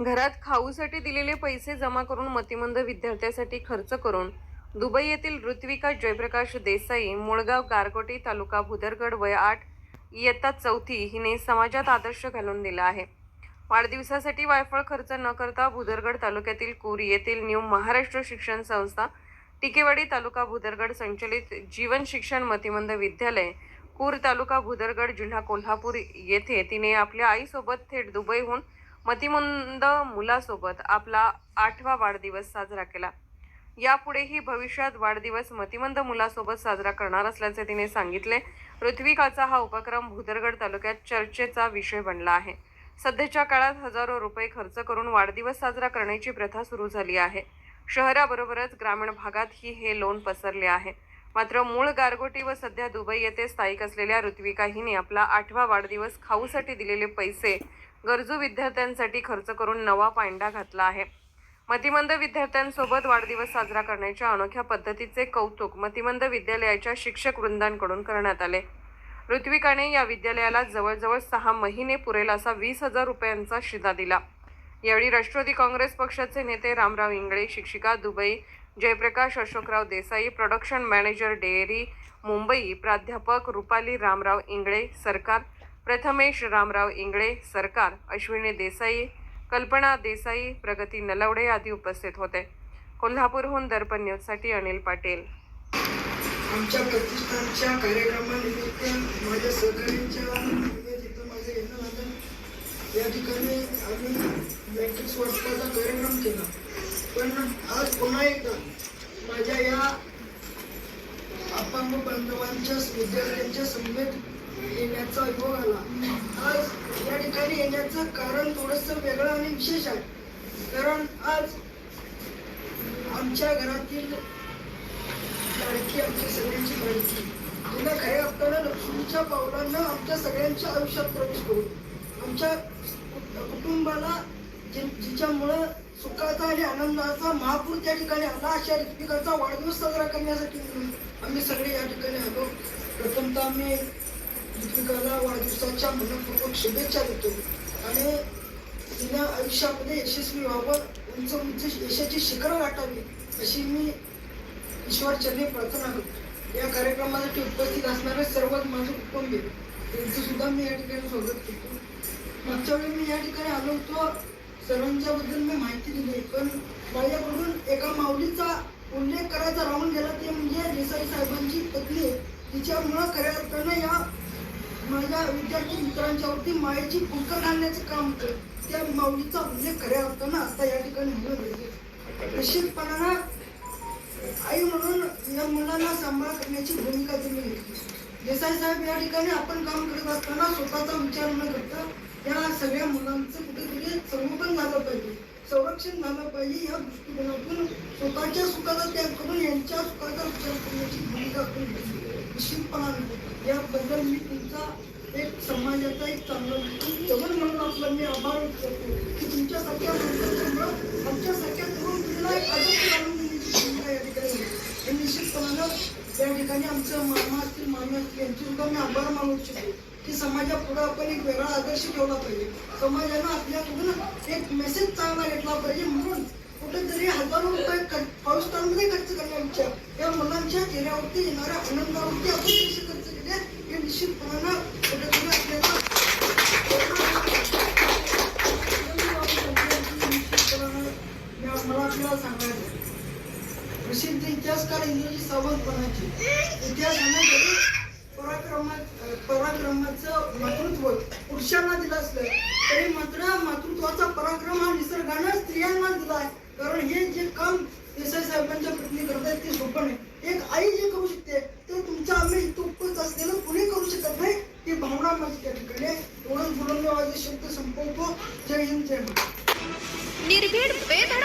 घरात खाऊसाठी दिलेले पैसे जमा करून मतिमंद विद्यार्थ्यासाठी खर्च करून दुबई येथील ऋत्विका जयप्रकाश देसाई, मुळगाव गारगोटी, तालुका भुदरगड, वय 8, इयत्ता 4थी, हिने समाजात आदर्श घालून दिला आहे. वाढदिवसासाठी वायफळ खर्च न करता भुदरगड तालुक्यातील कूर येथील न्यू महाराष्ट्र शिक्षण संस्था, टिकेवाडी, तालुका भुदरगड संचलित जीवन शिक्षण मतिमंद विद्यालय, कूर, तालुका भुदरगड, जिल्हा कोल्हापूर येथे तिने आपल्या आईसोबत थेट दुबईहून मतिमंद मुलासोबत आपला 8वा वाढदिवस साजरा केला. यापुढेही भविष्यात वाढदिवस मतिमंद मुलासोबत साजरा करणार असल्याचे तिने सांगितले. ऋत्विकाचा हा उपक्रम भुदरगड तालुक्यात चर्चेचा विषय बनला आहे. सध्याच्या काळात हजारो रुपये खर्च करून वाढदिवस साजरा करण्याची प्रथा सुरू झाली आहे. शहराबरोबरच ग्रामीण भागातही हे लोण पसरले आहे. मात्र मूळ गारगोटी व सध्या दुबई येथे स्थायिक असलेल्या ऋत्विका हिने आपला 8वा वाढदिवस खाऊसाठी दिलेले पैसे गरजू विद्यार्थ्यांसाठी खर्च करून नवा पायंडा घातला आहे. मतिमंद विद्यार्थ्यांसोबत वाढदिवस साजरा करण्याच्या अनोख्या पद्धतीचे कौतुक मतिमंद विद्यालयाच्या शिक्षक वृंदांकडून करण्यात आले. ऋत्विकाने या विद्यालयाला जवळजवळ 6 महिने पुरेल असा 20,000 रुपयांचा शिधा दिला. यावेळी राष्ट्रवादी काँग्रेस पक्षाचे नेते रामराव इंगळे, शिक्षिका Dubai Jayprakash Ashokrao Desai, production manager dairy Mumbai, प्राध्यापक रुपाली रामराव इंगळे सरकार, प्रथमेश रामराव इंगळे सरकार, अश्विनी देसाई, कल्पना देसाई, प्रगती नलवडे आदी उपस्थित होते. कोल्हापूरहून दर्पण न्यूजसाठी अनिल पाटील. आमच्या प्रतिष्ठानच्या कार्यक्रमानिमित्त माझ्या सहकार्यांच्या इथं माझं येणं झालं. या ठिकाणी आम्ही मॅट्रिक्स वाटपाचा कार्यक्रम केला. पण आज पुन्हा एकदा माझ्या या अपंग बांधवांच्या विद्यार्थ्यांच्या समेत येण्याचा योग आला. आज या ठिकाणी येण्याचं कारण थोडंसं वेगळं आणि विशेष आहे. कारण आज आमच्या घरातील लाडकी, आमच्या सगळ्यांची लाडकी, तिला खऱ्या अर्थानं लक्ष्मीच्या पावलांना आमच्या सगळ्यांच्या आयुष्यात प्रवेश करू, आमच्या कुटुंबाला जिच्यामुळं सुखाचा आणि आनंदाचा महापूर त्या ठिकाणी आला, अशा ऋत्विकाचा वाढदिवस साजरा करण्यासाठी आम्ही सगळे या ठिकाणी आलो. प्रथमतः आम्ही ऋत्विकाला वाढदिवसाच्या मनपूर्वक शुभेच्छा देतो आणि तिनं आयुष्यामध्ये यशस्वी व्हावं, उंच उंच यशाची शिखरं गाठावी अशी मी ईश्वरचरणी प्रार्थना करतो. या कार्यक्रमासाठी उपस्थित असणारे सर्वच माझे कुटुंबीय त्यांचं सुद्धा मी या ठिकाणी स्वागत करतो. मागच्या वेळी मी या ठिकाणी आलो होतो, सर्वांच्या बद्दल मी माहिती दिली, पण माझ्याकडून एका माऊलीचा उल्लेख करायचा राहून गेला, ते म्हणजे देसाई साहेबांची पत्नी. तिच्यामुळं खऱ्या अर्थानं या माझ्या विद्यार्थी मित्रांच्यावरती मायेची फुंकर घालण्याचं काम होतं. त्या माऊलीचा उल्लेख खऱ्या अर्थानं आता या ठिकाणी होणं गरजेचं. निश्चितपणानं आई म्हणून या मुलांना सांभाळ करण्याची भूमिका तुम्ही घेतली. देसाई साहेब या ठिकाणी आपण काम करत असताना स्वतःचा विचार न करता या सगळ्या मुलांचं कुठेतरी संगोपन झालं पाहिजे, संरक्षण झालं पाहिजे. या दृष्टिकोनातून स्वतःच्या सुखाचा त्याग करून यांच्या सुखाचा विचार करण्याची भूमिका आपण घेतली. निश्चितपणाने याबद्दल मी तुमचा एक समाजाचा एक चांगला जवळ म्हणून आपला मी आभार व्यक्त करतो की तुमच्यासारख्या माणसांमुळं आमच्यासारख्या तरुण पिढीला एक आदर्श घालून देण्याची भूमिका या ठिकाणी आहे. निश्चितपणानं या ठिकाणी आमचं मामा असतील, मामी असतील, यांचे सुद्धा मी आभार मानू इच्छितो की समाजापुढे आपण एक वेगळा आदर्श ठेवला पाहिजे. समाजानं आपल्याकडून एक मेसेज चांगला घेतला पाहिजे. म्हणून कुठेतरी हजारो रुपये पावसाळ्यामध्ये खर्च करण्यापेक्षा या मुलांच्या चेहऱ्यावरती येणाऱ्या आनंदावरती आपण पैसे खर्च केले हे निश्चितपणानं कुठेतरी आपल्याला मला आपल्याला सांगायचं. प्रसिद्ध इतिहासकार इंग्रजी सावंतपणाची इतिहासाने पराक्रमाचं मातृत्व पुरुषांना दिलं असलं तरी मात्र मातृत्वाचा पराक्रम हा निसर्गानं स्त्रियांना दिला आहे. कारण हे जे काम देसाई साहेबांच्या पत्नी करतायत ते सोपं नाही. एक आई जे करू शकते ते तुमच्या आम्ही इथं उपस्थित असलेलं कुणी करू शकत नाही. ती भावना माझी त्या ठिकाणी एवढंच बोलून माझे शब्द संपवतो. जय हिंद, जय महाराष्ट्र. निर्भीड बेधडक